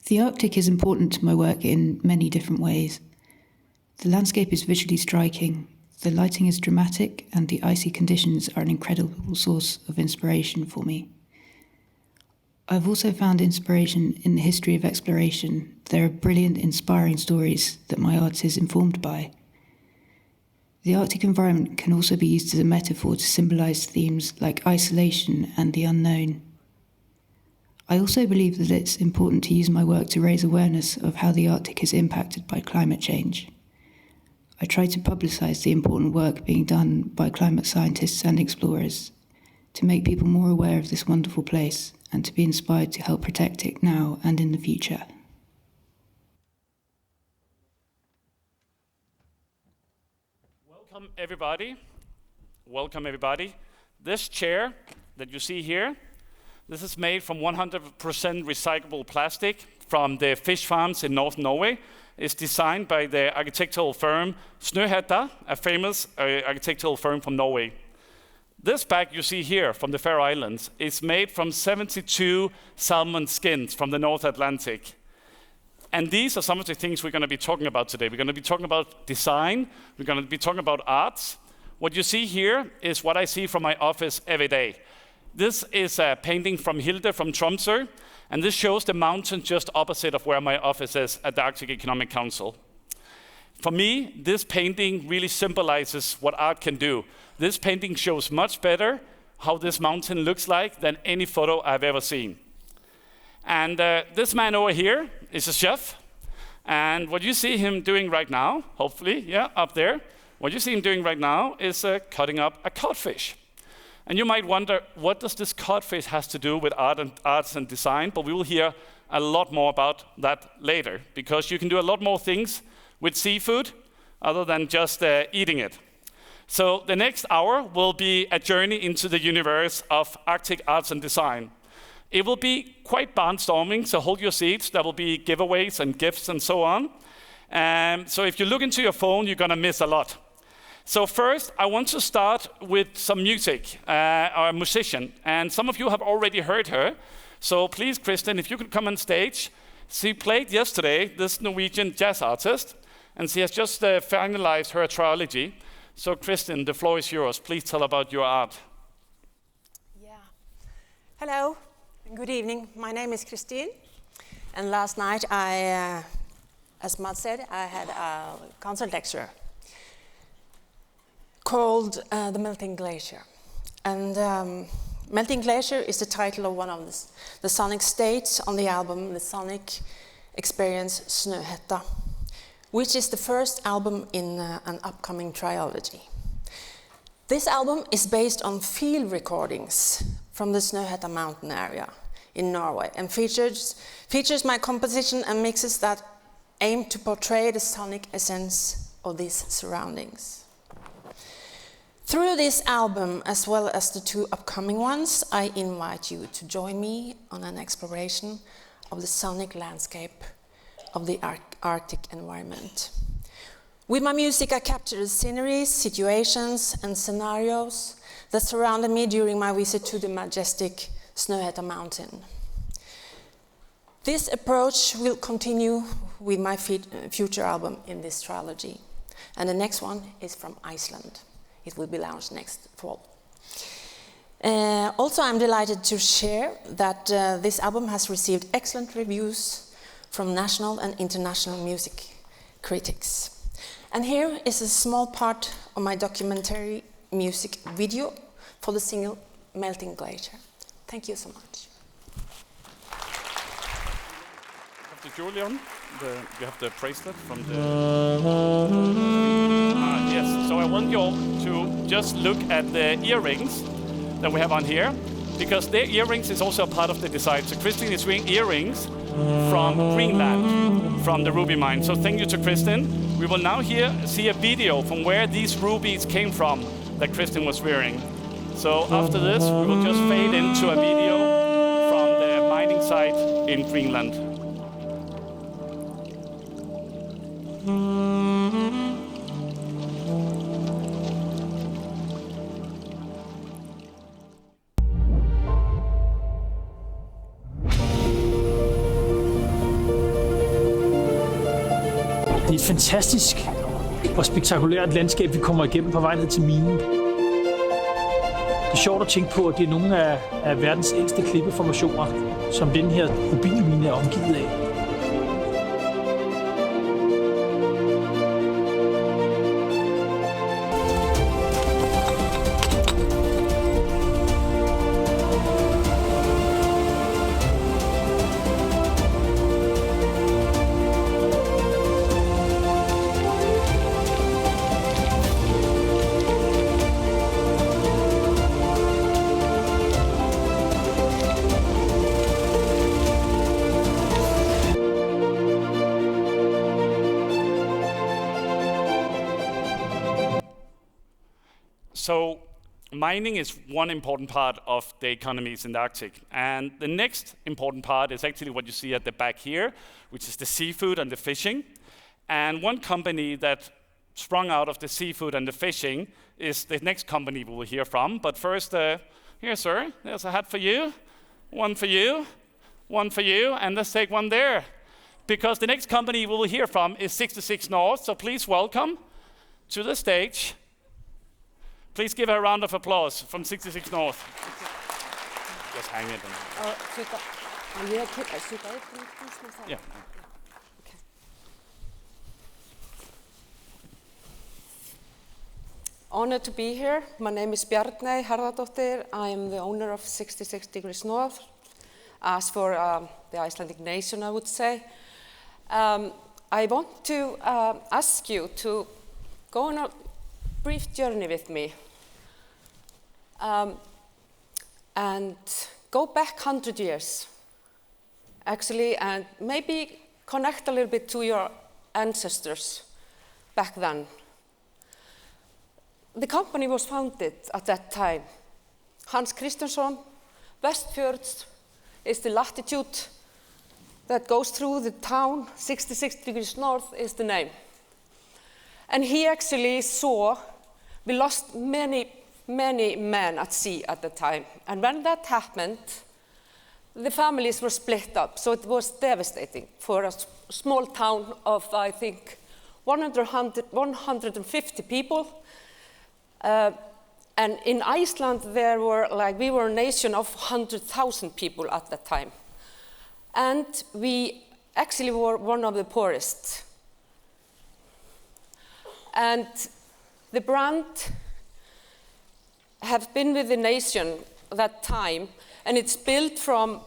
The Arctic is important to my work in many different ways. The landscape is visually striking, the lighting is dramatic, and the icy conditions are an incredible source of inspiration for me. I've also found inspiration in the history of exploration. There are brilliant, inspiring stories that my art is informed by. The Arctic environment can also be used as a metaphor to symbolise themes like isolation and the unknown. I also believe that it's important to use my work to raise awareness of how the Arctic is impacted by climate change. I try to publicise the important work being done by climate scientists and explorers to make people more aware of this wonderful place and to be inspired to help protect it now and in the future. Welcome everybody. Welcome everybody. This chair that you see here, this is made from 100% recyclable plastic from the fish farms in North Norway. It's designed by the architectural firm Snøhetta, a famous architectural firm from Norway. This bag you see here from the Faroe Islands is made from 72 salmon skins from the North Atlantic. And these are some of the things we're going to be talking about today. We're going to be talking about design. We're going to be talking about arts. What you see here is what I see from my office every day. This is a painting from Hilde from Tromsø, and this shows the mountain just opposite of where my office is at the Arctic Economic Council. For me, this painting really symbolizes what art can do. This painting shows much better how this mountain looks like than any photo I've ever seen. And this man over here is a chef, and what you see him doing right now, hopefully, yeah, up there, what you see him doing right now is cutting up a codfish. And you might wonder, what does this codfish has to do with arts and design? But we will hear a lot more about that later, because you can do a lot more things with seafood other than just eating it. So the next hour will be a journey into the universe of Arctic arts and design. It will be quite barnstorming, so hold your seats. There will be giveaways and gifts and so on. So if you look into your phone, you're going to miss a lot. So first, I want to start with some music, our musician. And some of you have already heard her. So please, Kristen, if you could come on stage. She played yesterday, this Norwegian jazz artist, and she has just finalized her trilogy. So Kristen, the floor is yours. Please tell about your art. Yeah. Hello, good evening. My name is Christine. And last night, as Matt said, I had a concert lecture called The Melting Glacier. And Melting Glacier is the title of one of the sonic states on the album, the Sonic Experience Snøhetta, which is the first album in an upcoming trilogy. This album is based on field recordings from the Snøhetta mountain area in Norway and features my composition and mixes that aim to portray the sonic essence of these surroundings. Through this album, as well as the two upcoming ones, I invite you to join me on an exploration of the sonic landscape of the Arctic environment. With my music, I capture the sceneries, situations, and scenarios that surrounded me during my visit to the majestic Snøhetta mountain. This approach will continue with my future album in this trilogy. And the next one is from Iceland. It will be launched next fall. Also, I'm delighted to share that this album has received excellent reviews from national and international music critics. And here is a small part of my documentary music video for the single Melting Glacier. Thank you so much. Julian, you have the bracelet from the... yes, so I want you all to just look at the earrings that we have on here, because the earrings is also a part of the design. So Kristin is wearing earrings from Greenland, from the ruby mine. So thank you to Kristin. We will now see a video from where these rubies came from that Kristin was wearing. So after this, we will just fade into a video from the mining site in Greenland. fantastisk og spektakulært landskab, vi kommer igennem på vej ned til minen. Det er sjovt at tænke på, at det er nogle af verdens ældste klippeformationer, som den her rubinmine er omgivet af. So mining is one important part of the economies in the Arctic. And the next important part is actually what you see at the back here, which is the seafood and the fishing. And one company that sprung out of the seafood and the fishing is the next company we will hear from. But first, here, sir, there's a hat for you, one for you, one for you, and let's take one there. Because the next company we will hear from is 66 North, so please welcome to the stage. Please give her a round of applause from 66 North. Just hang it. Yeah. Okay. Honored to be here. My name is Bjarney Harðardóttir. I am the owner of 66 Degrees North. As for the Icelandic nation, I would say. I want to ask you to go on a brief journey with me and go back 100 years, actually, and maybe connect a little bit to your ancestors back then. The company was founded at that time. Hans Kristjánsson, Westfjords is the latitude that goes through the town, 66 degrees north is the name. And he actually saw, we lost many men at sea at the time. And when that happened, the families were split up. So it was devastating for a small town of, I think, 150 people. And in Iceland, we were a nation of 100,000 people at that time. And we actually were one of the poorest. And the brand have been with the nation that time, and it's built from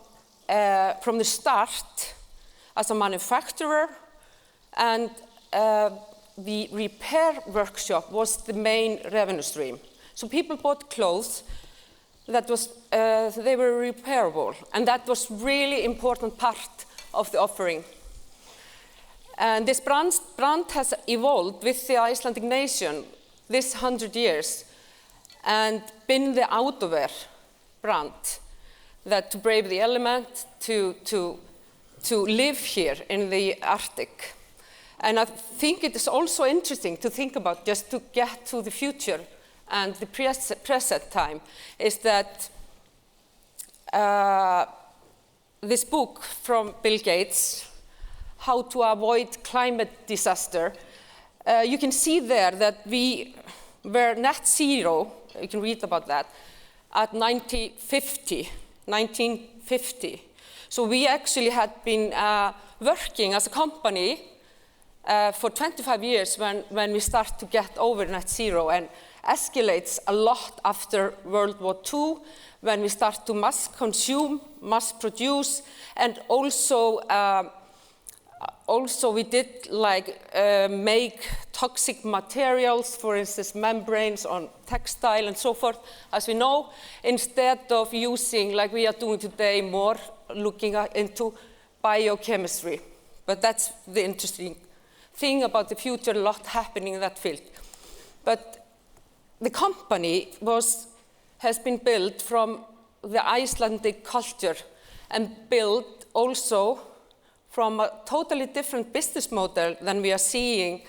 the start as a manufacturer, and the repair workshop was the main revenue stream. So people bought clothes that was they were repairable, and that was really important part of the offering. And this brand has evolved with the Icelandic nation this 100 years, and been the outerwear brand that to brave the element, to live here in the Arctic. And I think it is also interesting to think about, just to get to the future and the present time, is that this book from Bill Gates, How to Avoid Climate Disaster, you can see there that we were net zero, you can read about that, at 1950. So we actually had been working as a company for 25 years when we start to get over net zero, and escalates a lot after World War II, when we start to mass consume, mass produce, and also we did make toxic materials, for instance, membranes on textile and so forth, as we know, instead of using, like we are doing today, more looking into biochemistry. But that's the interesting thing about the future, a lot happening in that field. But the company has been built from the Icelandic culture, and built also from a totally different business model than we are seeing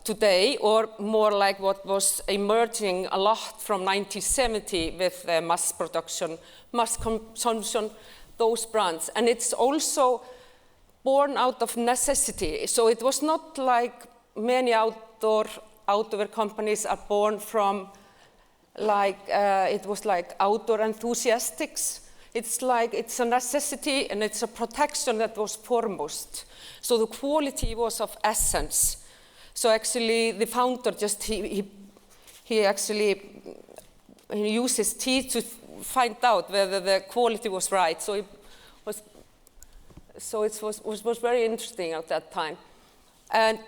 today, or more like what was emerging a lot from 1970 with mass production, mass consumption, those brands. And it's also born out of necessity. So it was not like many outdoor companies are born from it was like outdoor enthusiasts. It's like it's a necessity and it's a protection that was foremost. So the quality was of essence. So actually the founder just, he used his teeth to find out whether the quality was right. So it was very interesting at that time. And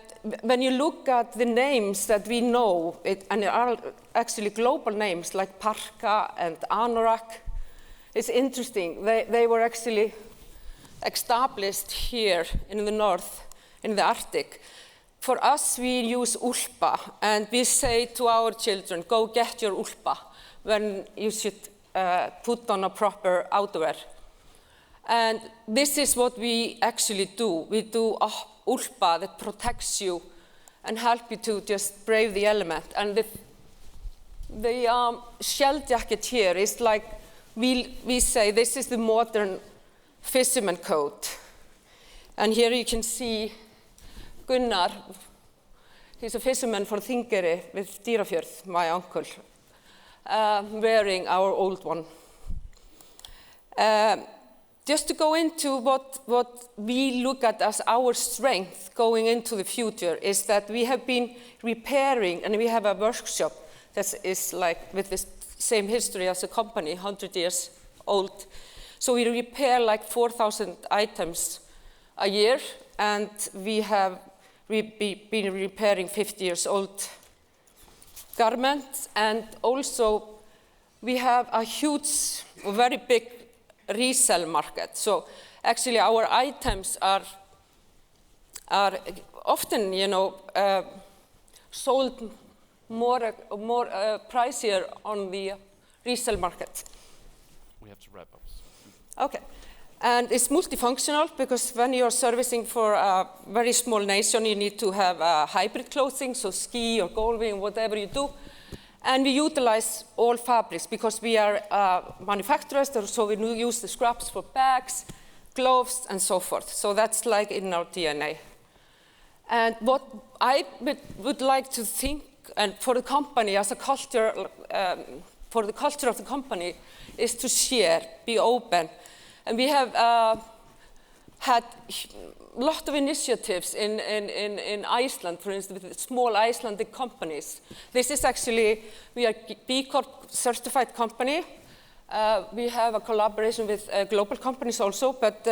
when you look at the names that we know, and there are actually global names like parka and anorak, it's interesting. They were actually established here in the north, in the Arctic. For us, we use ulpa, and we say to our children, go get your ulpa when you should put on a proper outerwear. And this is what we actually do. We do a ulpa that protects you and help you to just brave the element. And the shell jacket here is like, we say this is the modern fisherman coat. And here you can see Gunnar, he's a fisherman from Þingeyri with Dýrafjörð, my uncle, wearing our old one. Just to go into what we look at as our strength going into the future is that we have been repairing, and we have a workshop that is like with the same history as a company, 100 years old. So we repair like 4,000 items a year, and we've been repairing 50 years old garments, and also we have a huge, very big resale market. So actually our items are often, sold more pricier on the resale market. We have to wrap up. Okay. And it's multifunctional because when you're servicing for a very small nation, you need to have hybrid clothing, so ski or golfing, whatever you do. And we utilize all fabrics because we are manufacturers, so we use the scraps for bags, gloves, and so forth. So that's like in our DNA. And what I would like to think, and for the company as a culture, for the culture of the company, is to share, be open. And we have had a lot of initiatives in Iceland, for instance, with small Icelandic companies. This is actually, we are B Corp certified company. We have a collaboration with global companies also, but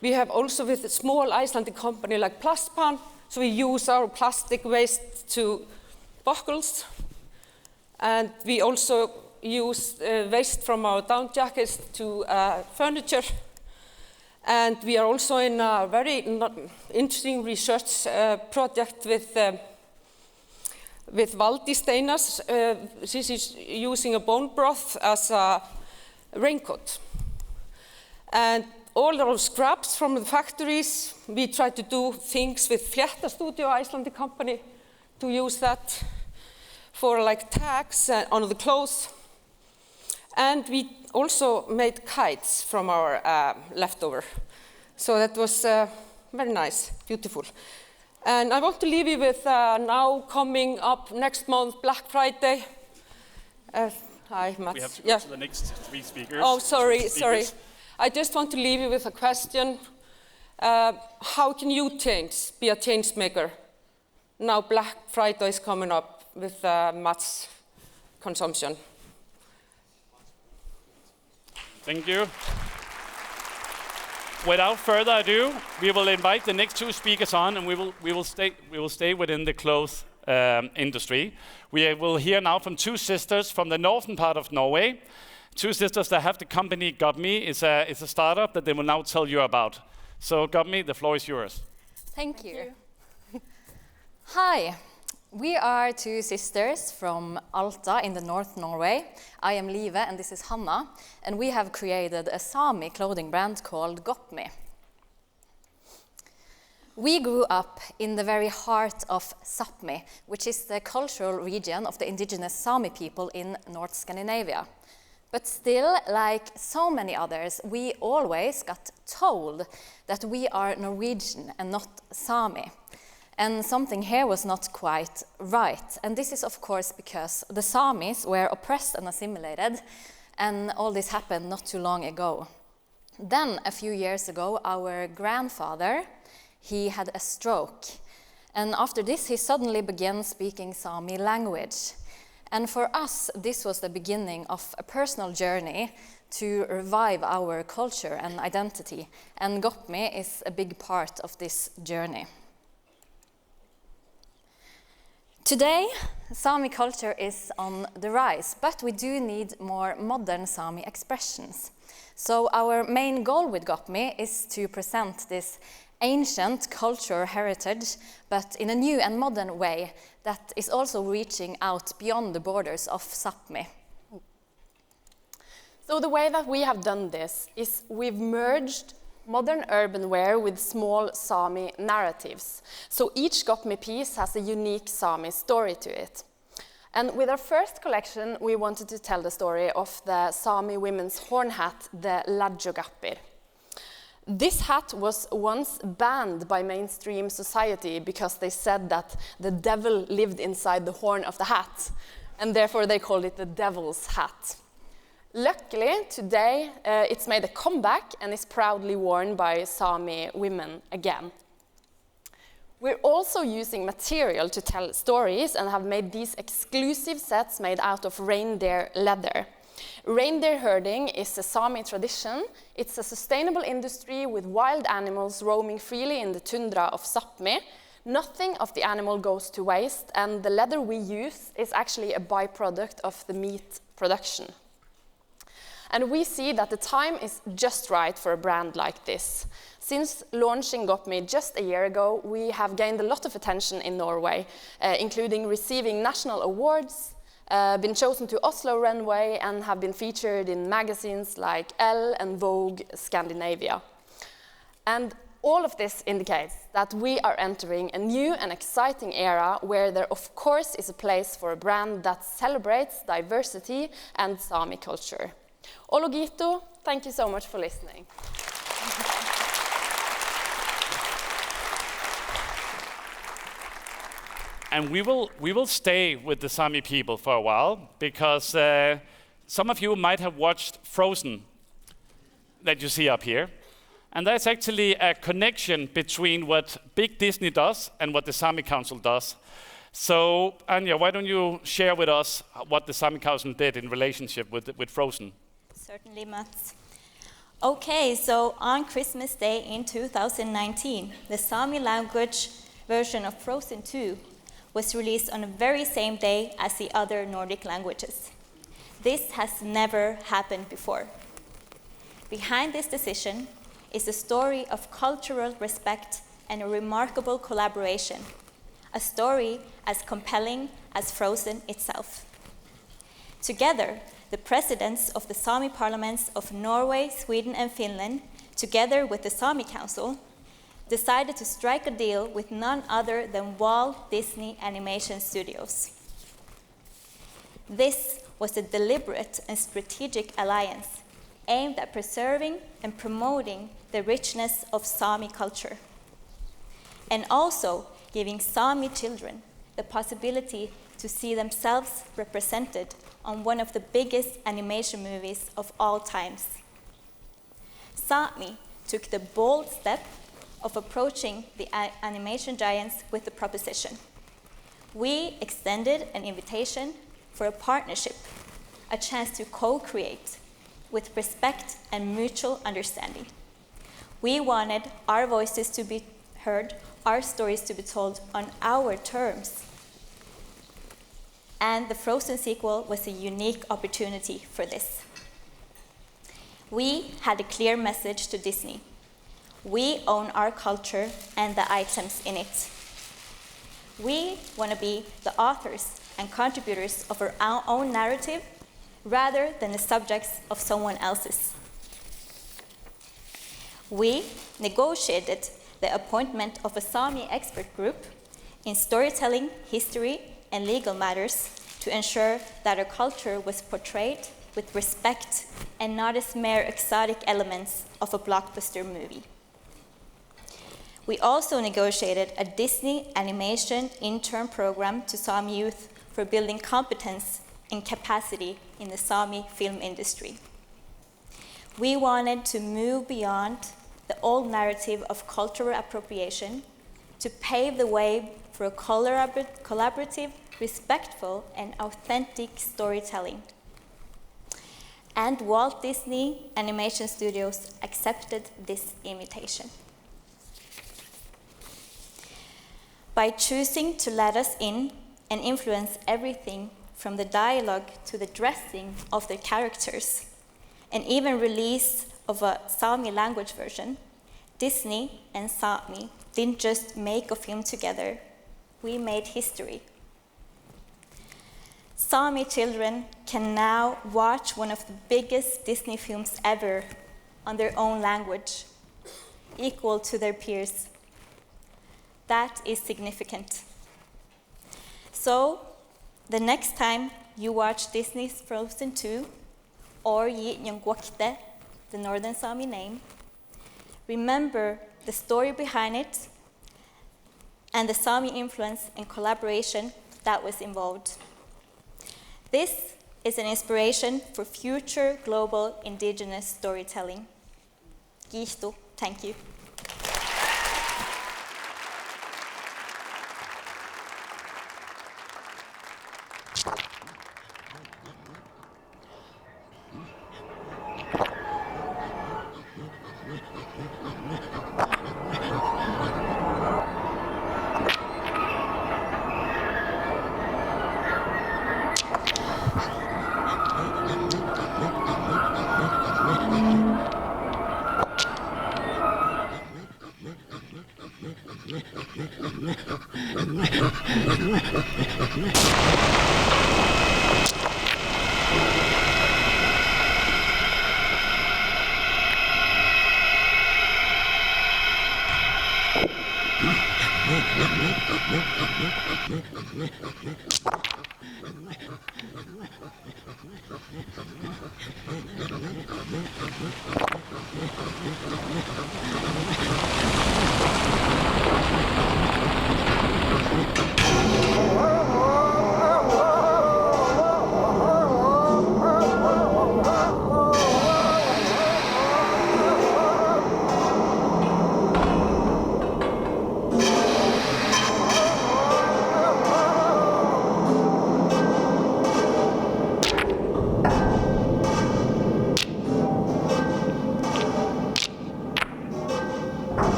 we have also with a small Icelandic company like Plastpan. So we use our plastic waste to buckles. And we also use waste from our down jackets to furniture. And we are also in a very interesting research project with Valdi Steinas. She's using a bone broth as a raincoat. And all those scraps from the factories, we try to do things with Flétta Studio, Icelandic company, to use that for like tags on the clothes. And we also made kites from our leftover. So that was very nice, beautiful. And I want to leave you with now coming up next month, Black Friday. Hi, Mats. We have to go to the next three speakers. Oh, sorry. I just want to leave you with a question. How can you be a change maker? Now Black Friday is coming up with Mats' consumption. Thank you. Without further ado, we will invite the next two speakers on, and we will stay within the clothes industry. We will hear now from two sisters from the northern part of Norway. Two sisters that have the company GovMe. It's a startup that they will now tell you about. So GovMe, the floor is yours. Thank you. Hi. We are two sisters from Alta in the North Norway. I am Live and this is Hanna, and we have created a Sami clothing brand called GovMe. We grew up in the very heart of Sápmi, which is the cultural region of the indigenous Sami people in North Scandinavia. But still, like so many others, we always got told that we are Norwegian and not Sami. And something here was not quite right. And this is, of course, because the Samis were oppressed and assimilated, and all this happened not too long ago. Then, a few years ago, our grandfather, he had a stroke. And after this, he suddenly began speaking Sami language. And for us, this was the beginning of a personal journey to revive our culture and identity. And Gopmi is a big part of this journey. Today, Sami culture is on the rise, but we do need more modern Sami expressions. So our main goal with Gopmi is to present this ancient cultural heritage, but in a new and modern way that is also reaching out beyond the borders of Sápmi. So the way that we have done this is we've merged modern urban wear with small Sami narratives. So each Gopmi piece has a unique Sami story to it. And with our first collection, we wanted to tell the story of the Sami women's horn hat, the Ladjogappir. This hat was once banned by mainstream society because they said that the devil lived inside the horn of the hat, and therefore they called it the devil's hat. Luckily, today it's made a comeback and is proudly worn by Sami women again. We're also using material to tell stories and have made these exclusive sets made out of reindeer leather. Reindeer herding is a Sami tradition. It's a sustainable industry with wild animals roaming freely in the tundra of Sápmi. Nothing of the animal goes to waste, and the leather we use is actually a byproduct of the meat production. And we see that the time is just right for a brand like this. Since launching Gopmi just a year ago, we have gained a lot of attention in Norway, including receiving national awards, been chosen to Oslo Runway, and have been featured in magazines like Elle and Vogue Scandinavia. And all of this indicates that we are entering a new and exciting era where there, of course, is a place for a brand that celebrates diversity and Sami culture. Ologito, thank you so much for listening. And we will stay with the Sami people for a while, because some of you might have watched Frozen that you see up here. And that's actually a connection between what Big Disney does and what the Sami Council does. So, Anja, why don't you share with us what the Sami Council did in relationship with Frozen? Certainly, Mats. Okay, so on Christmas Day in 2019, the Sami language version of Frozen 2 was released on the very same day as the other Nordic languages. This has never happened before. Behind this decision is a story of cultural respect and a remarkable collaboration, a story as compelling as Frozen itself. Together, the presidents of the Sami parliaments of Norway, Sweden, and Finland, together with the Sami Council, decided to strike a deal with none other than Walt Disney Animation Studios. This was a deliberate and strategic alliance aimed at preserving and promoting the richness of Sami culture, and also giving Sami children the possibility to see themselves represented on one of the biggest animation movies of all times. Sápmi took the bold step of approaching the animation giants with the proposition. We extended an invitation for a partnership, a chance to co-create with respect and mutual understanding. We wanted our voices to be heard, our stories to be told on our terms. And the Frozen sequel was a unique opportunity for this. We had a clear message to Disney. We own our culture and the items in it. We want to be the authors and contributors of our own narrative rather than the subjects of someone else's. We negotiated the appointment of a Sami expert group in storytelling, history, and legal matters to ensure that our culture was portrayed with respect and not as mere exotic elements of a blockbuster movie. We also negotiated a Disney animation intern program to Sami youth for building competence and capacity in the Sami film industry. We wanted to move beyond the old narrative of cultural appropriation to pave the way for a collaborative, respectful, and authentic storytelling. And Walt Disney Animation Studios accepted this invitation. By choosing to let us in and influence everything from the dialogue to the dressing of the characters, and even release of a Sami language version, Disney and Sami didn't just make a film together, we made history. Sami children can now watch one of the biggest Disney films ever on their own language, equal to their peers. That is significant. So, the next time you watch Disney's Frozen 2 or Yi Nyongwokte, the Northern Sami name, remember the story behind it and the Sami influence and collaboration that was involved. This is an inspiration for future global indigenous storytelling. Gihto, thank you.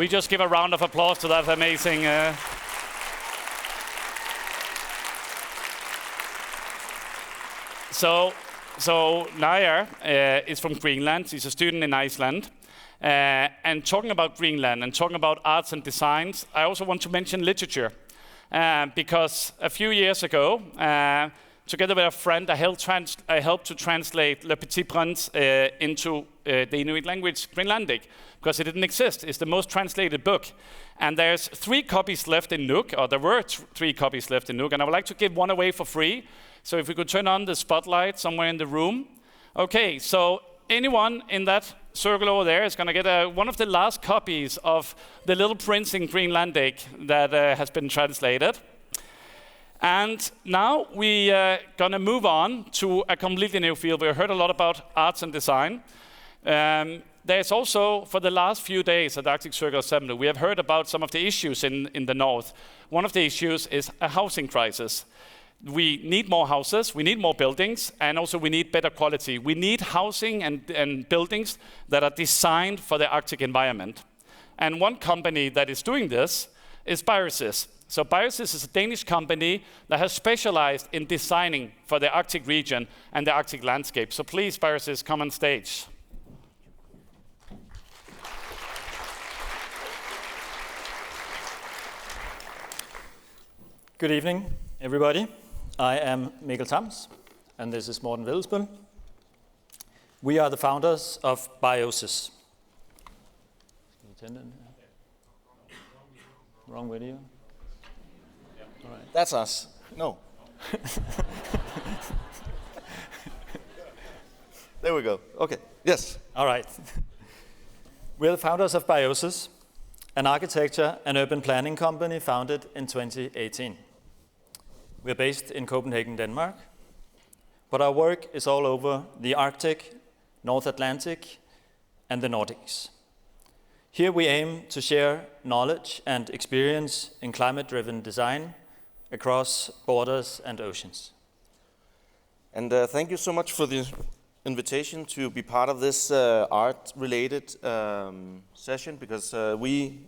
we just give a round of applause to that amazing... So Naja is from Greenland. She's a student in Iceland. And talking about Greenland and talking about arts and designs, I also want to mention literature. Because a few years ago, together with a friend, I helped to translate Le Petit Prince into the Inuit language, Greenlandic, because it didn't exist. It's the most translated book. And there's 3 copies left in Nuuk, or there were 3 copies left in Nuuk, and I would like to give one away for free. So if we could turn on the spotlight somewhere in the room. Okay, so anyone in that circle over there is going to get one of the last copies of The Little Prince in Greenlandic that has been translated. And now we're going to move on to a completely new field. We heard a lot about arts and design. There's also, for the last few days at the Arctic Circle Assembly, we have heard about some of the issues in the north. One of the issues is a housing crisis. We need more houses, we need more buildings, and also we need better quality. We need housing and buildings that are designed for the Arctic environment. And one company that is doing this is Biosys. So Biosys is a Danish company that has specialized in designing for the Arctic region and the Arctic landscape. So please, Biosys, come on stage. Good evening, everybody. I am Mikkel Tams, and this is Morten Vedelsbøl. We are the founders of Biosys. Wrong video? All right. That's us. No. There we go. Okay. Yes. All right. We're the founders of Biosys, an architecture and urban planning company founded in 2018. We're based in Copenhagen, Denmark, but our work is all over the Arctic, North Atlantic, and the Nordics. Here we aim to share knowledge and experience in climate-driven design across borders and oceans. And thank you so much for the invitation to be part of this art-related session, because we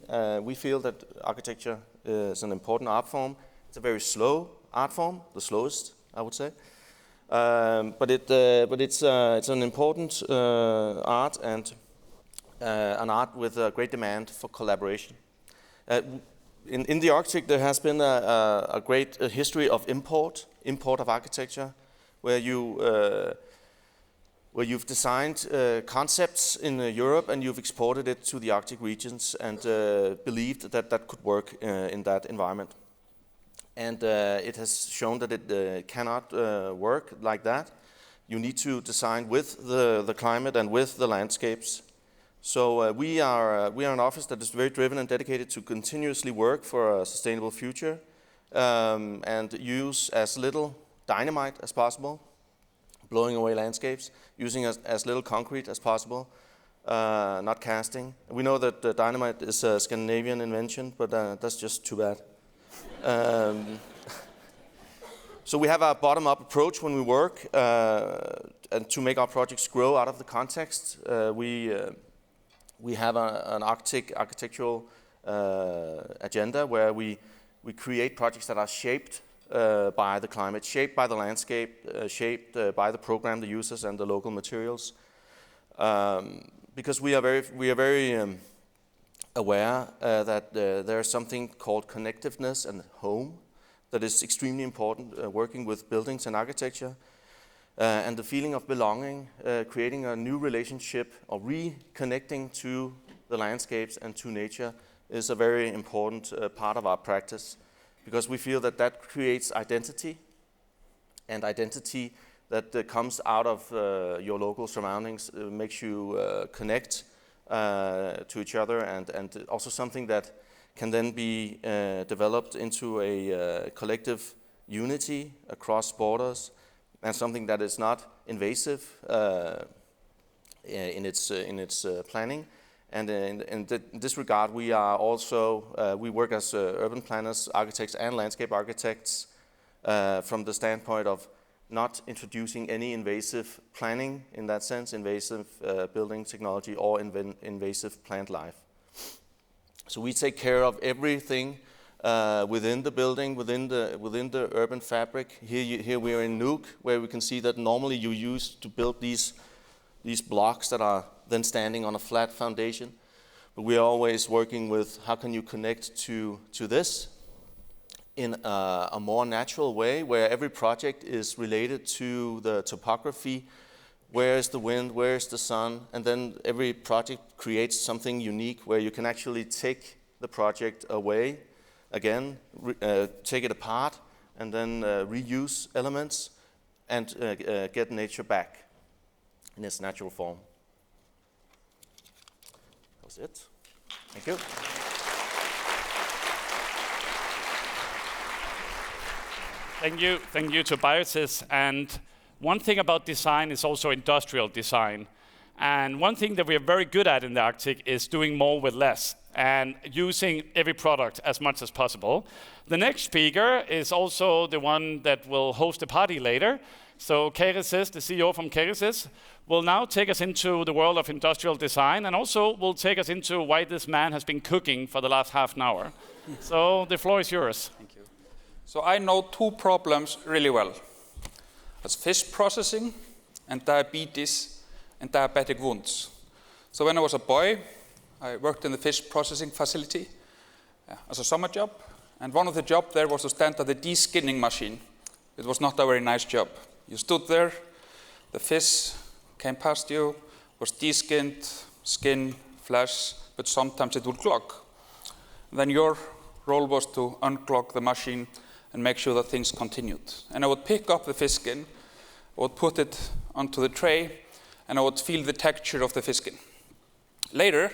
feel that architecture is an important art form. It's a very slow art form, the slowest, I would say. But it's an important art, and an art with a great demand for collaboration. In the Arctic, there has been a great history of import of architecture, where you've designed concepts in Europe and you've exported it to the Arctic regions and believed that that could work in that environment. And it has shown that it cannot work like that. You need to design with the climate and with the landscapes. So we are an office that is very driven and dedicated to continuously work for a sustainable future, and use as little dynamite as possible, blowing away landscapes, using as little concrete as possible, not casting. We know that dynamite is a Scandinavian invention, but that's just too bad. So we have a bottom-up approach when we work, and to make our projects grow out of the context, we have an Arctic architectural agenda where we create projects that are shaped by the climate, shaped by the landscape, shaped by the program, the users, and the local materials. Because we are very aware that there is something called connectiveness and home that is extremely important working with buildings and architecture. And the feeling of belonging, creating a new relationship or reconnecting to the landscapes and to nature is a very important part of our practice, because we feel that that creates identity, and identity that comes out of your local surroundings makes you connect to each other, and also something that can then be developed into a collective unity across borders, and something that is not invasive in its planning. And in this regard, we are also we work as urban planners, architects, and landscape architects from the standpoint of not introducing any invasive planning in that sense, invasive building technology or invasive plant life. So we take care of everything within the building, within the urban fabric. Here we are in Nuuk, where we can see that normally you use to build these blocks that are then standing on a flat foundation. But we are always working with how can you connect to this in a more natural way, where every project is related to the topography. Where is the wind, where is the sun? And then every project creates something unique where you can actually take the project away, again, take it apart, and then reuse elements and get nature back in its natural form. That's it. Thank you. Thank you to Biotis. And one thing about design is also industrial design. And one thing that we are very good at in the Arctic is doing more with less and using every product as much as possible. The next speaker is also the one that will host the party later. So Keresis, the CEO from Keresis, will now take us into the world of industrial design and also will take us into why this man has been cooking for the last half an hour. So the floor is yours. Thank you. So I know two problems really well. That's fish processing and diabetes and diabetic wounds. So when I was a boy, I worked in the fish processing facility as a summer job. And one of the jobs there was to stand at the de-skinning machine. It was not a very nice job. You stood there, the fish came past you, was de-skinned, skin, flesh, but sometimes it would clog. And then your role was to unclog the machine and make sure that things continued. And I would pick up the fish skin, I would put it onto the tray, and I would feel the texture of the fish skin. Later,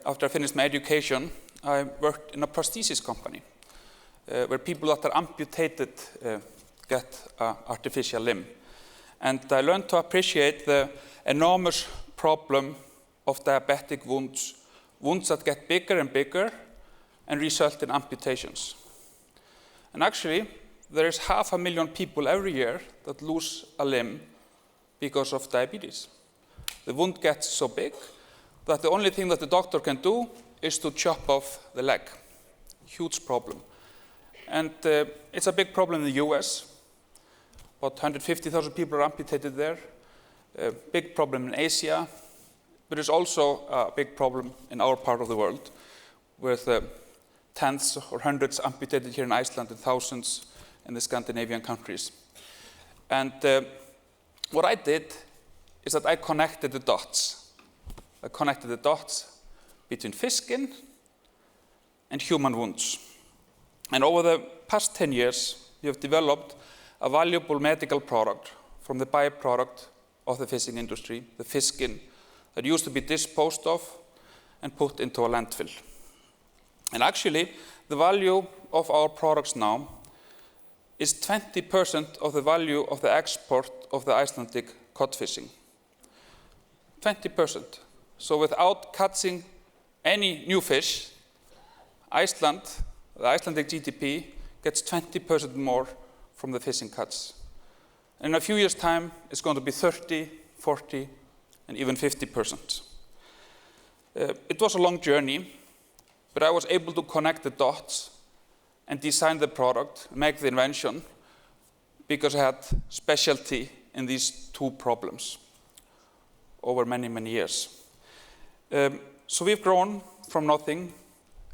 after I finished my education, I worked in a prosthesis company where people that are amputated get an artificial limb. And I learned to appreciate the enormous problem of diabetic wounds, wounds that get bigger and bigger and result in amputations. And actually, there is 500,000 people every year that lose a limb because of diabetes. The wound gets so big that the only thing that the doctor can do is to chop off the leg. Huge problem. And it's a big problem in the US. About 150,000 people are amputated there. Big problem in Asia. But it's also a big problem in our part of the world, with tens or hundreds amputated here in Iceland and thousands in the Scandinavian countries. And what I did is that I connected the dots. I connected the dots between fish skin and human wounds. And over the past 10 years, we have developed a valuable medical product from the byproduct of the fishing industry, the fish skin, that used to be disposed of and put into a landfill. And actually, the value of our products now is 20% of the value of the export of the Icelandic cod fishing. 20%. So without catching any new fish, Iceland, the Icelandic GDP, gets 20% more from the fishing catch. And in a few years' time, it's going to be 30, 40, and even 50%. It was a long journey, but I was able to connect the dots and design the product, make the invention, because I had specialty in these two problems over many, many years. So we've grown from nothing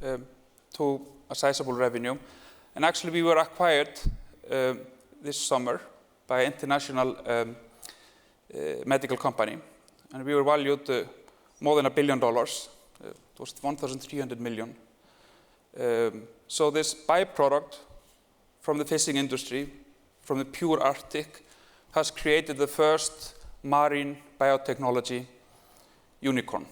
to a sizable revenue. And actually, we were acquired this summer by an international medical company. And we were valued more than $1 billion. It was 1,300 million. So this byproduct from the fishing industry, from the pure Arctic, has created the first marine biotechnology unicorn.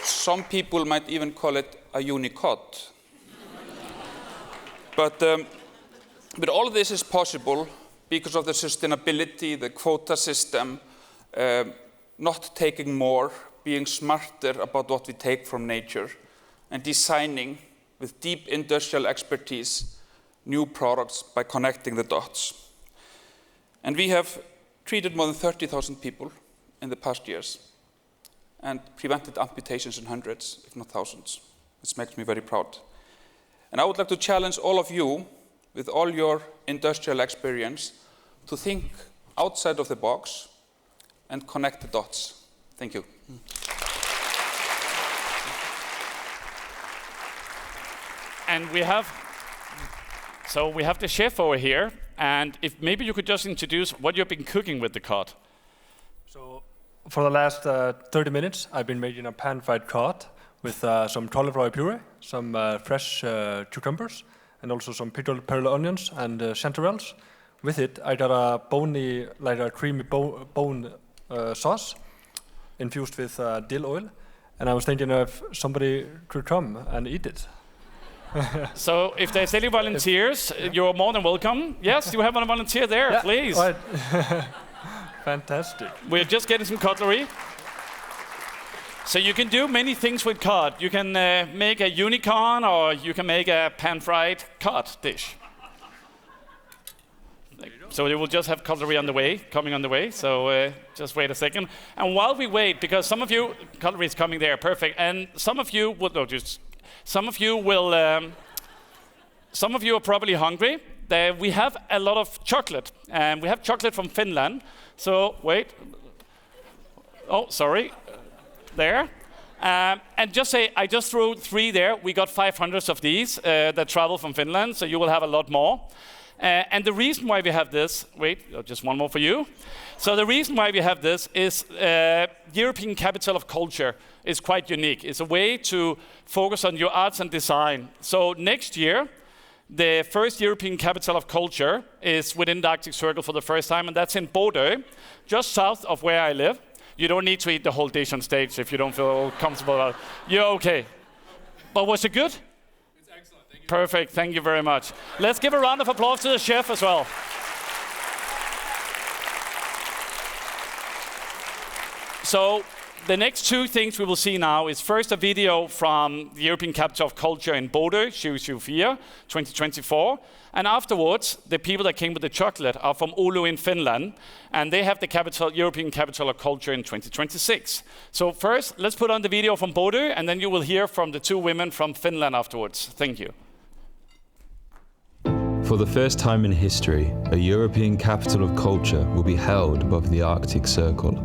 Some people might even call it a unicod. But all of this is possible because of the sustainability, the quota system, not taking more, being smarter about what we take from nature, and designing with deep industrial expertise new products by connecting the dots. And we have treated more than 30,000 people in the past years and prevented amputations in hundreds, if not thousands. This makes me very proud. And I would like to challenge all of you, with all your industrial experience, to think outside of the box and connect the dots. Thank you. And we have the chef over here, and if maybe you could just introduce what you've been cooking with the cod. So for the last 30 minutes, I've been making a pan-fried cod with some cauliflower puree, some fresh cucumbers, and also some pickled pearl onions and chanterelles. With it, I got a bony, like a creamy bone sauce infused with dill oil, and I was thinking if somebody could come and eat it. So if there's any volunteers, you're more than welcome. Yes, you have a volunteer there, Yeah, please. right. Fantastic. We're just getting some cutlery. So you can do many things with cod. You can make a unicorn, or you can make a pan-fried cod dish. So you will just have cutlery on the way, coming on the way. So just wait a second. And while we wait, because some of you, cutlery is coming there, perfect. And some of you will some of you are probably hungry. We have a lot of chocolate, and we have chocolate from Finland. So wait. Oh, sorry. There. And just say, I just threw 3 there. We got 500 of these that travel from Finland, so you will have a lot more. And the reason why we have this, just one more for you. So the reason why we have this is European Capital of Culture is quite unique. It's a way to focus on your arts and design. So next year, the first European Capital of Culture is within the Arctic Circle for the first time, and that's in Bodø, just south of where I live. You don't need to eat the whole dish on stage if you don't feel comfortable about it. You're okay. But was it good? It's excellent. Thank you. Perfect. Thank you very much. Let's give a round of applause to the chef as well. So the next 2 things we will see now is first a video from the European Capital of Culture in Bodø, 2024. And afterwards, the people that came with the chocolate are from Oulu in Finland, and they have the European Capital of Culture in 2026. So first, let's put on the video from Bodø, and then you will hear from the 2 women from Finland afterwards. Thank you. For the first time in history, a European Capital of Culture will be held above the Arctic Circle.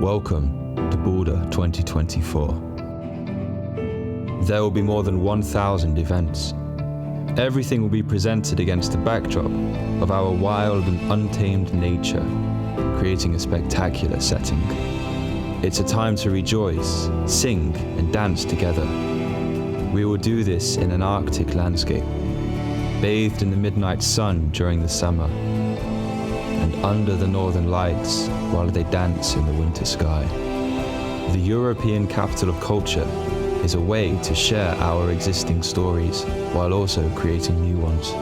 Welcome to Bodø 2024. There will be more than 1,000 events. Everything will be presented against the backdrop of our wild and untamed nature, creating a spectacular setting. It's a time to rejoice, sing, and dance together. We will do this in an Arctic landscape, bathed in the midnight sun during the summer, and under the northern lights while they dance in the winter sky. The European Capital of Culture is a way to share our existing stories while also creating new ones.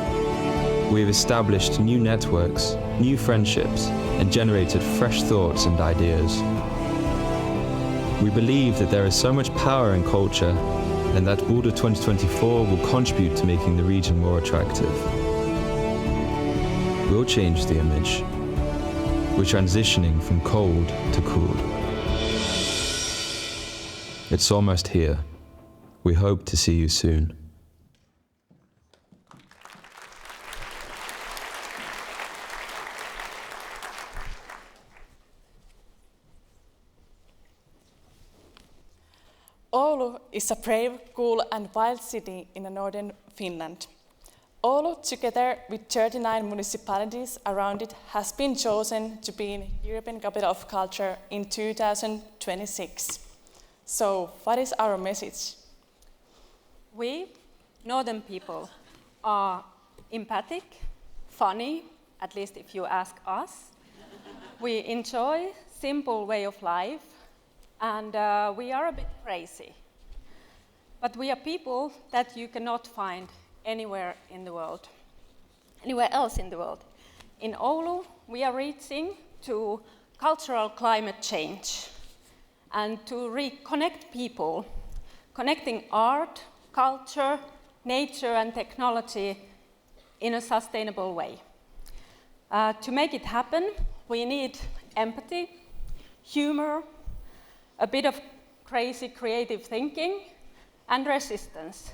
We've established new networks, new friendships, and generated fresh thoughts and ideas. We believe that there is so much power in culture, and that Bodø 2024 will contribute to making the region more attractive. We'll change the image. We're transitioning from cold to cool. It's almost here. We hope to see you soon. Oulu is a brave, cool and wild city in northern Finland. Oulu, together with 39 municipalities around it, has been chosen to be European Capital of Culture in 2026. So, what is our message? We, northern people, are empathic, funny, at least if you ask us. We enjoy simple way of life, and we are a bit crazy. But we are people that you cannot find anywhere else in the world. In Oulu, we are reaching to cultural climate change and to reconnect people, connecting art, culture, nature and technology in a sustainable way. To make it happen, we need empathy, humor, a bit of crazy creative thinking, and resistance.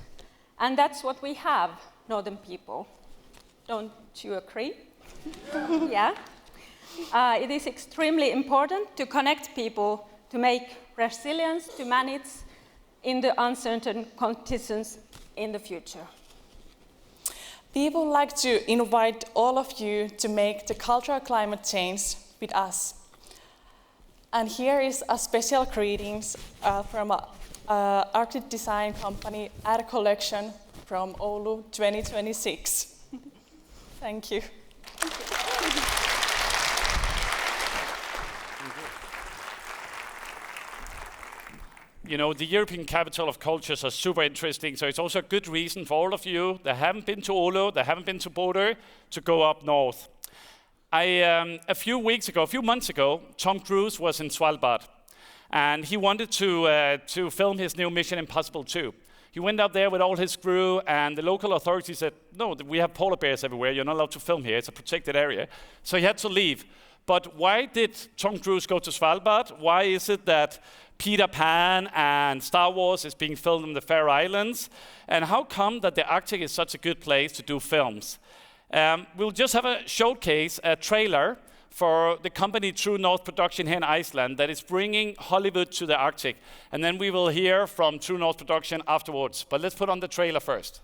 And that's what we have, Northern people. Don't you agree? Yeah. It is extremely important to connect people to make resilience to manage in the uncertain conditions in the future. We would like to invite all of you to make the cultural climate change with us. And here is a special greetings from an Arctic design company at a collection from Oulu 2026. Thank you. You know, the European Capital of Cultures are super interesting, so it's also a good reason for all of you that haven't been to Oulu, that haven't been to Bodø, to go up north. A few months ago, Tom Cruise was in Svalbard, and he wanted to film his new Mission Impossible 2. He went out there with all his crew, and the local authorities said, no, we have polar bears everywhere, you're not allowed to film here, it's a protected area. So he had to leave. But why did Tom Cruise go to Svalbard? Why is it that Peter Pan and Star Wars is being filmed in the Faroe Islands? And how come that the Arctic is such a good place to do films? We'll just have a showcase, a trailer for the company True North Production here in Iceland that is bringing Hollywood to the Arctic. And then we will hear from True North Production afterwards. But let's put on the trailer first.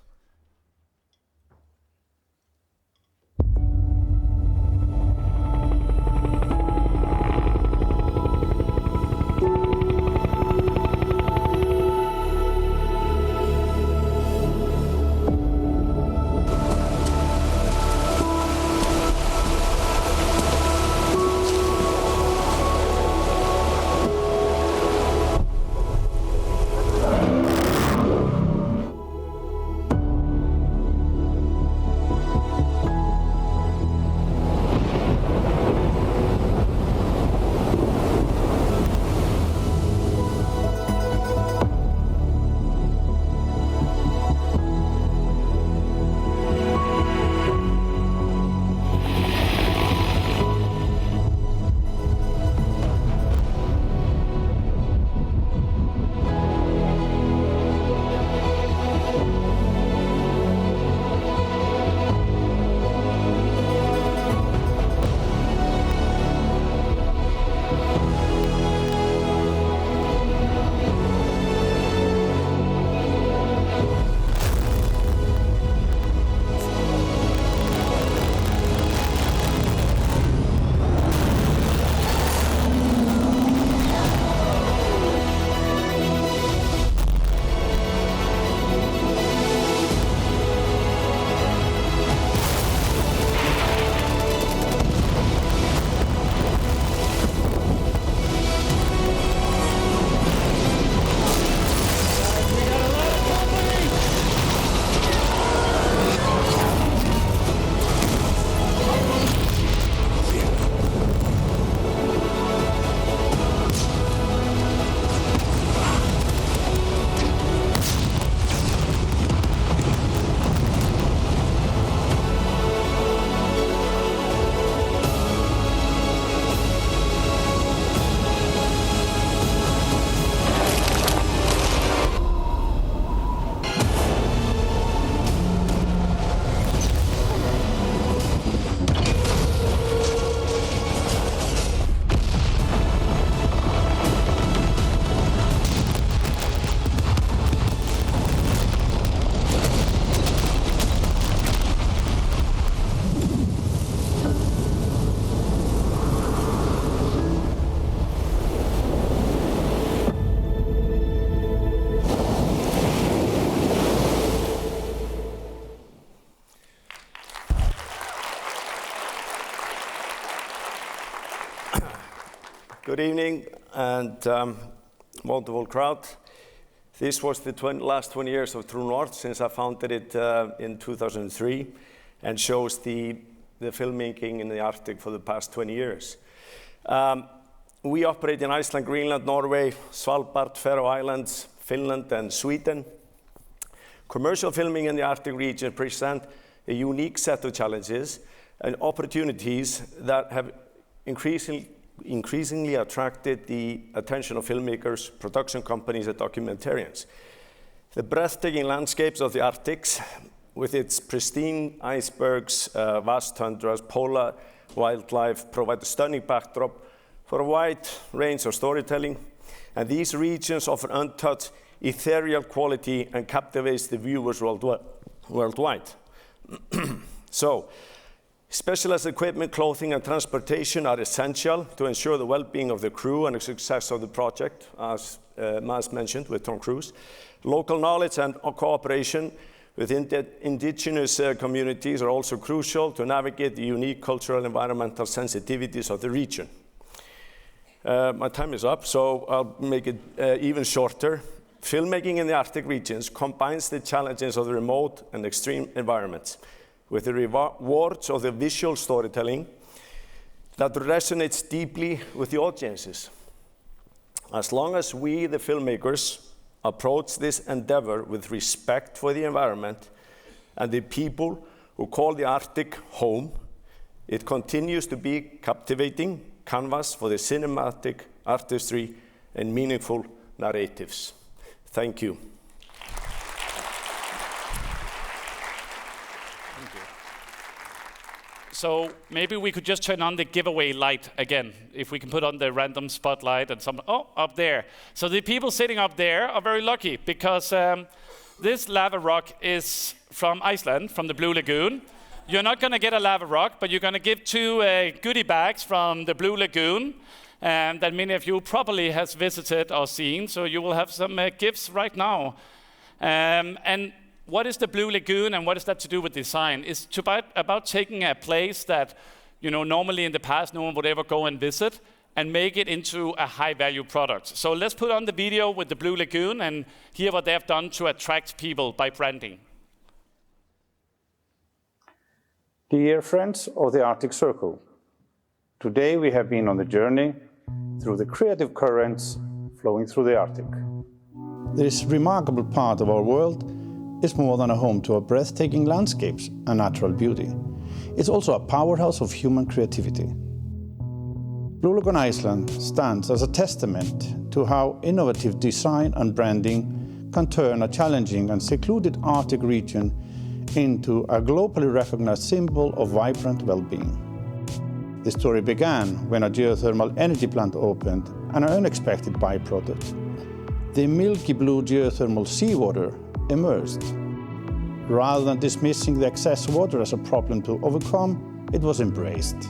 Good evening, and wonderful crowd. This was the last 20 years of True North since I founded it in 2003, and shows the filmmaking in the Arctic for the past 20 years. We operate in Iceland, Greenland, Norway, Svalbard, Faroe Islands, Finland, and Sweden. Commercial filming in the Arctic region presents a unique set of challenges and opportunities that have increasingly attracted the attention of filmmakers, production companies, and documentarians. The breathtaking landscapes of the Arctic, with its pristine icebergs, vast tundras, polar wildlife, provide a stunning backdrop for a wide range of storytelling. And these regions offer untouched ethereal quality and captivates the viewers worldwide. So, specialized equipment, clothing, and transportation are essential to ensure the well-being of the crew and the success of the project, as Mas mentioned with Tom Cruise. Local knowledge and cooperation with indigenous communities are also crucial to navigate the unique cultural and environmental sensitivities of the region. My time is up, so I'll make it even shorter. Filmmaking in the Arctic regions combines the challenges of the remote and extreme environments with the rewards of the visual storytelling that resonates deeply with the audiences. As long as we, the filmmakers, approach this endeavor with respect for the environment and the people who call the Arctic home, it continues to be captivating canvas for the cinematic artistry and meaningful narratives. Thank you. So maybe we could just turn on the giveaway light again. If we can put on the random spotlight and some, oh, up there. So the people sitting up there are very lucky because this lava rock is from Iceland, from the Blue Lagoon. You're not gonna get a lava rock, but you're gonna give 2 goodie bags from the Blue Lagoon that many of you probably has visited or seen. So you will have some gifts right now. And what is the Blue Lagoon and what is that to do with design? It's about taking a place that, you know, normally in the past no one would ever go and visit and make it into a high-value product. So let's put on the video with the Blue Lagoon and hear what they have done to attract people by branding. Dear friends of the Arctic Circle, today we have been on the journey through the creative currents flowing through the Arctic. This remarkable part of our world is more than a home to our breathtaking landscapes and natural beauty. It's also a powerhouse of human creativity. Blue Lagoon Iceland stands as a testament to how innovative design and branding can turn a challenging and secluded Arctic region into a globally recognized symbol of vibrant well-being. The story began when a geothermal energy plant opened and an unexpected byproduct. The milky blue geothermal seawater emerged. Rather than dismissing the excess water as a problem to overcome, it was embraced.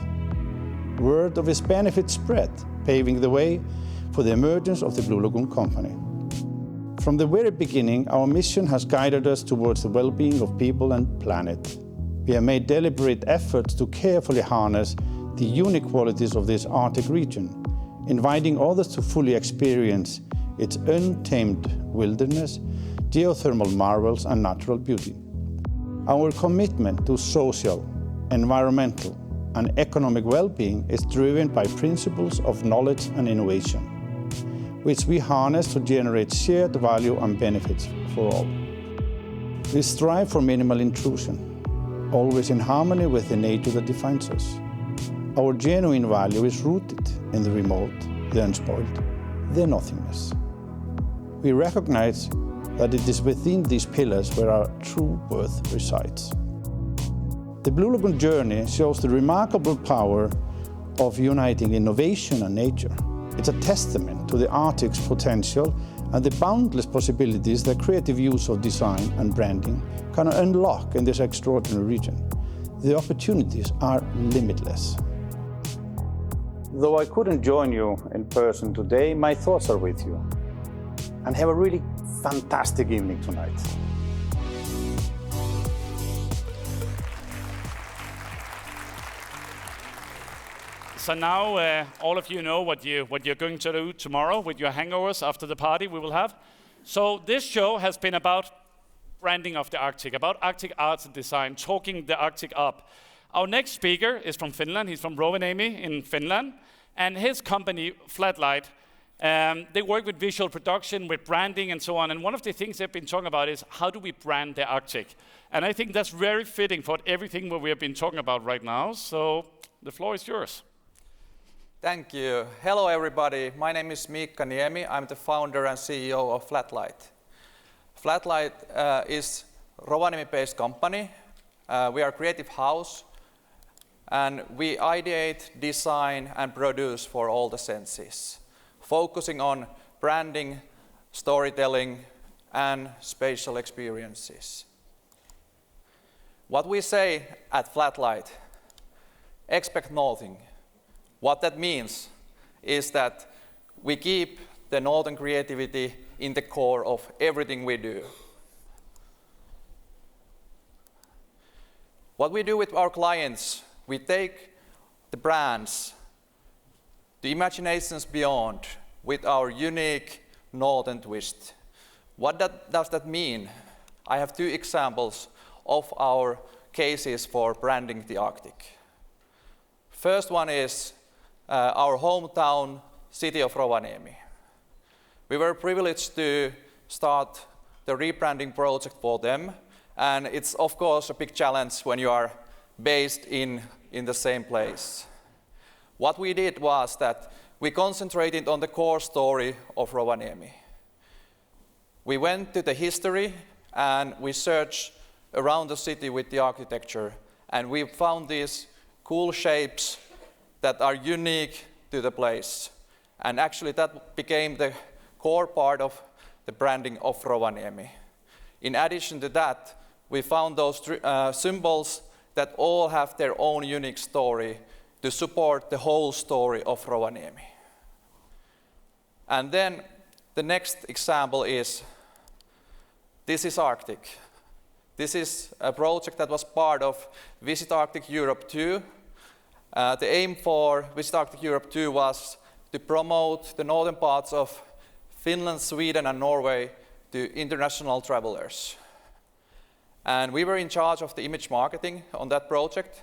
Word of its benefits spread, paving the way for the emergence of the Blue Lagoon Company. From the very beginning, our mission has guided us towards the well-being of people and planet. We have made deliberate efforts to carefully harness the unique qualities of this Arctic region, inviting others to fully experience its untamed wilderness, geothermal marvels, and natural beauty. Our commitment to social, environmental, and economic well-being is driven by principles of knowledge and innovation, which we harness to generate shared value and benefits for all. We strive for minimal intrusion, always in harmony with the nature that defines us. Our genuine value is rooted in the remote, the unspoiled, the nothingness. We recognize that it is within these pillars where our true worth resides. The Blue Lagoon journey shows the remarkable power of uniting innovation and nature. It's a testament to the Arctic's potential and the boundless possibilities that creative use of design and branding can unlock in this extraordinary region. The opportunities are limitless. Though I couldn't join you in person today, my thoughts are with you. And have a really fantastic evening tonight. So now all of you know what you're going to do tomorrow with your hangovers after the party we will have. So this show has been about branding of the Arctic, about Arctic arts and design, talking the Arctic up. Our next speaker is from Finland. He's from Rovaniemi in Finland. And his company, Flatlight, They work with visual production, with branding and so on. And one of the things they've been talking about is how do we brand the Arctic? And I think that's very fitting for everything what we have been talking about right now. So the floor is yours. Thank you. Hello, everybody. My name is Miikka Niemi. I'm the founder and CEO of Flatlight. Flatlight is a Rovaniemi-based company. We are a creative house, and we ideate, design, and produce for all the senses, focusing on branding, storytelling, and spatial experiences. What we say at Flatlight, expect nothing. What that means is that we keep the northern creativity in the core of everything we do. What we do with our clients, we take the brands, the imaginations beyond, with our unique northern twist. What does that mean? I have 2 examples of our cases for branding the Arctic. First one is our hometown city of Rovaniemi. We were privileged to start the rebranding project for them, and it's of course a big challenge when you are based in the same place. What we did was that we concentrated on the core story of Rovaniemi. We went to the history and we searched around the city with the architecture, and we found these cool shapes that are unique to the place. And actually that became the core part of the branding of Rovaniemi. In addition to that, we found those symbols that all have their own unique story to support the whole story of Rovaniemi. And then the next example is, this is Arctic. This is a project that was part of Visit Arctic Europe 2. The aim for Visit Arctic Europe 2 was to promote the northern parts of Finland, Sweden, and Norway to international travelers. And we were in charge of the image marketing on that project.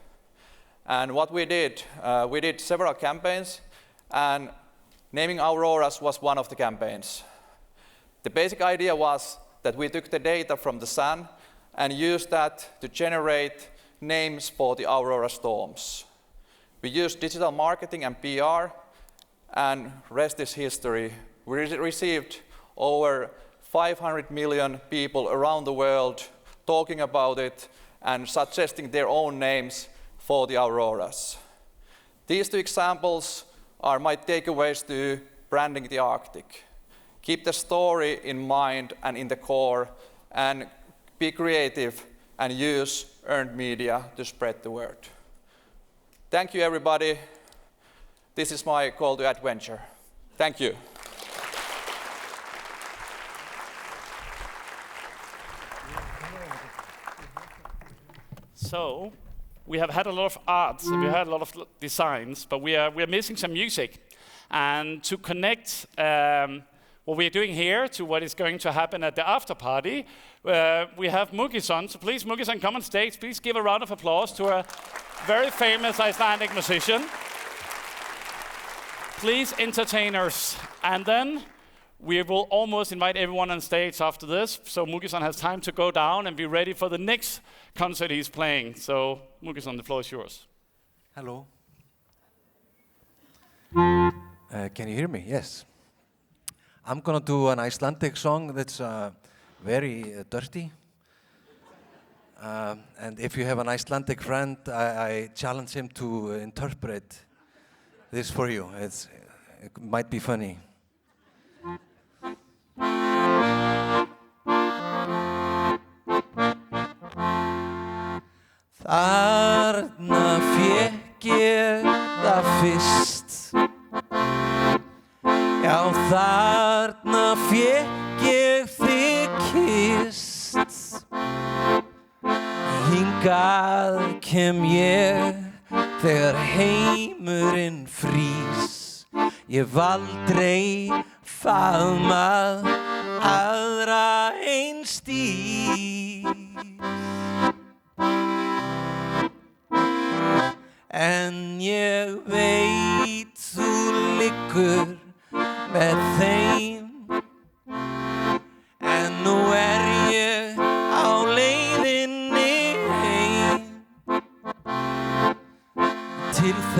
And what we did several campaigns, and naming auroras was one of the campaigns. The basic idea was that we took the data from the sun and used that to generate names for the aurora storms. We used digital marketing and PR, and rest is history. We received over 500 million people around the world talking about it and suggesting their own names for the auroras. These 2 examples are my takeaways to branding the Arctic. Keep the story in mind and in the core, and be creative and use earned media to spread the word. Thank you, everybody. This is my call to adventure. Thank you. So, we have had a lot of arts, we had a lot of designs, but we are missing some music. And to connect what we're doing here to what is going to happen at the after party, we have Mugi-san. So please, Mugi-san, come on stage. Please give a round of applause to a very famous Icelandic musician. Please entertain us. And then we will almost invite everyone on stage after this, so Mugi-san has time to go down and be ready for the next concert he's playing. So Mugi-san, the floor is yours. Hello. Can you hear me? Yes. I'm gonna do an Icelandic song that's very dirty. And if you have an Icelandic friend, I challenge him to interpret this for you. It might be funny. Þarna fékk ég það fyrst. Já, þarna fékk ég þig kysst. Hingað kem ég þegar heimurinn frýs. Ég hef aldrei faðmað aðra eins dýr. En ég veit þú liggur með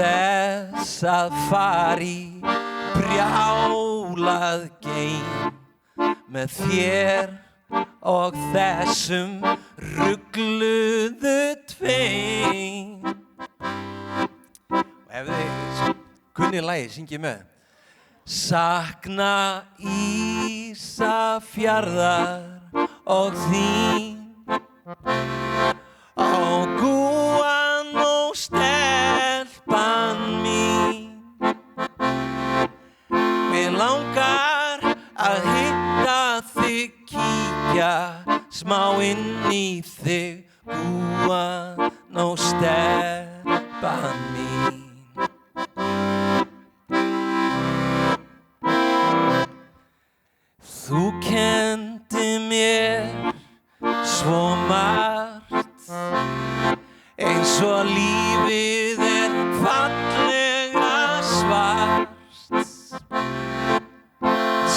þess að fari brjálað geim með þér og þessum rugluðu tveim. Og ef þið kunnið lagið, syngið með. Sakna Ísafjarðar og þín á gúan og stelpan mín. Mig langar að hitta þig, kíkja smá inn í þig, gúan og stelpan mín. Þú kenndi mér svo margt, eins og lífið fallega svart.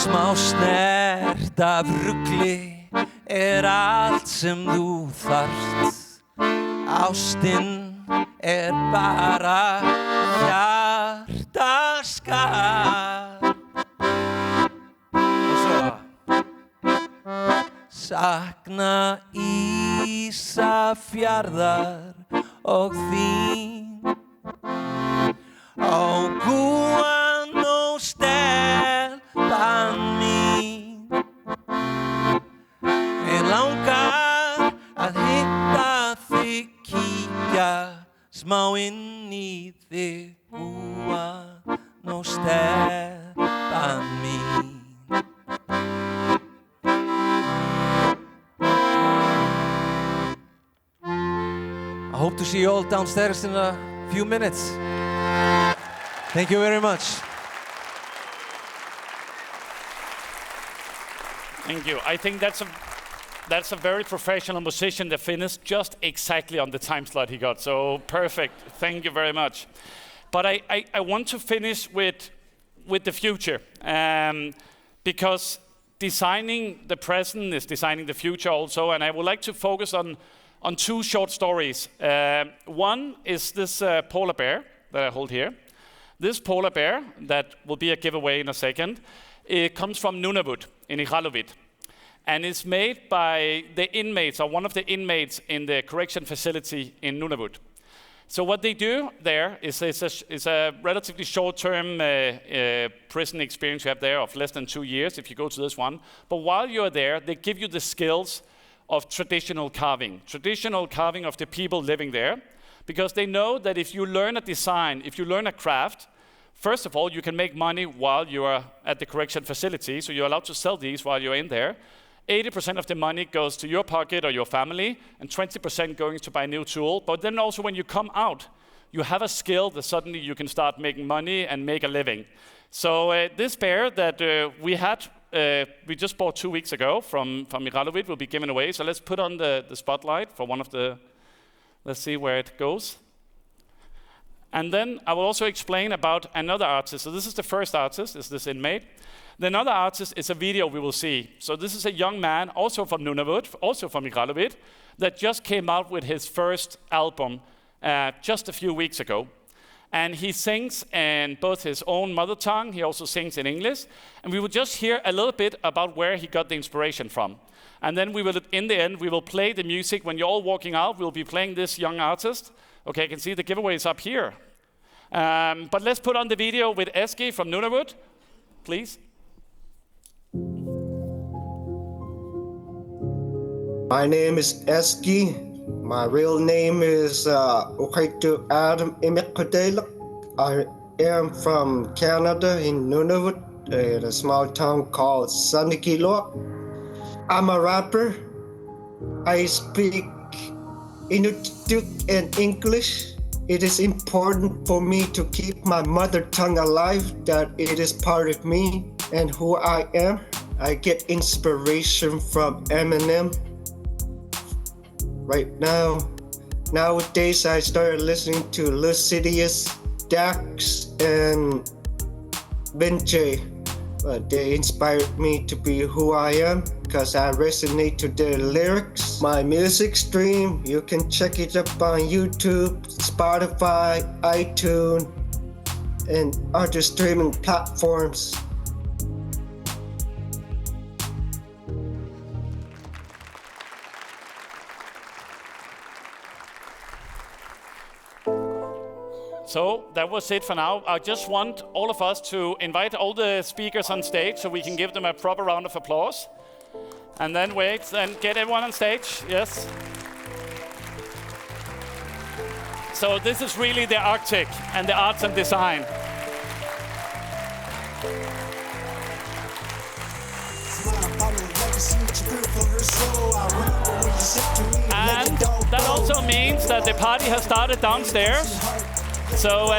Smá snert af rugli allt sem þú þarft. Ástin bara hjartaskar. Sakna Ísafjarðar og þín á gúan og stelpan mín. Mig langar að hitta þig, kíkja smá inn í þig, gúan og stelpan mín. I hope to see you all downstairs in a few minutes. Thank you very much. Thank you. I think that's a very professional musician that finished just exactly on the time slot he got. So perfect. Thank you very much. But I want to finish with the future, because designing the present is designing the future also, and I would like to focus on two short stories. One is this polar bear that I hold here. This polar bear, that will be a giveaway in a second, it comes from Nunavut in Iqaluit. And it's made by the inmates, or one of the inmates in the correction facility in Nunavut. So what they do there is it's a relatively short-term prison experience you have there of less than 2 years if you go to this one. But while you're there, they give you the skills of traditional carving of the people living there, because they know that if you learn a design, if you learn a craft, first of all, you can make money while you are at the correction facility, so you're allowed to sell these while you're in there. 80% of the money goes to your pocket or your family, and 20% going to buy a new tool. But then also when you come out, you have a skill that suddenly you can start making money and make a living. So this bear that we just bought 2 weeks ago from Iqaluit will be given away. So let's put on the spotlight for one of the, let's see where it goes. And then I will also explain about another artist. So this is the first artist, is this inmate. The another artist is a video we will see. So this is a young man, also from Nunavut, also from Iqaluit, that just came out with his first album just a few weeks ago. And he sings in both his own mother tongue, he also sings in English. And we will just hear a little bit about where he got the inspiration from. And then we will, in the end, we will play the music. When you're all walking out, we'll be playing this young artist. Okay, I can see the giveaway is up here. But let's put on the video with Eski from Nunavut, please. My name is Eski. My real name is Ukaitu Adam Imekadela. I am from Canada in Nunavut, in a small town called Sanikiloa. I'm a rapper. I speak Inuktitut and English. It is important for me to keep my mother tongue alive, that it is part of me and who I am. I get inspiration from Eminem. Right now, nowadays I started listening to Lucidius, Dax, and Benjay. They inspired me to be who I am because I resonate to their lyrics. My music stream, you can check it up on YouTube, Spotify, iTunes, and other streaming platforms. So that was it for now. I just want all of us to invite all the speakers on stage so we can give them a proper round of applause. And then wait and get everyone on stage. Yes. So this is really the Arctic and the arts and design. And that also means that the party has started downstairs. So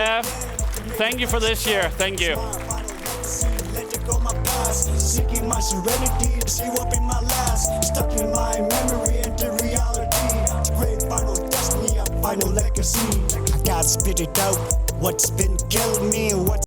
thank you for this year. Thank you. Seeking my serenity to see what be my last. Stuck in my memory into reality. It's a great final destiny, a final legacy. I gotta spit it out. What's been killing me and what's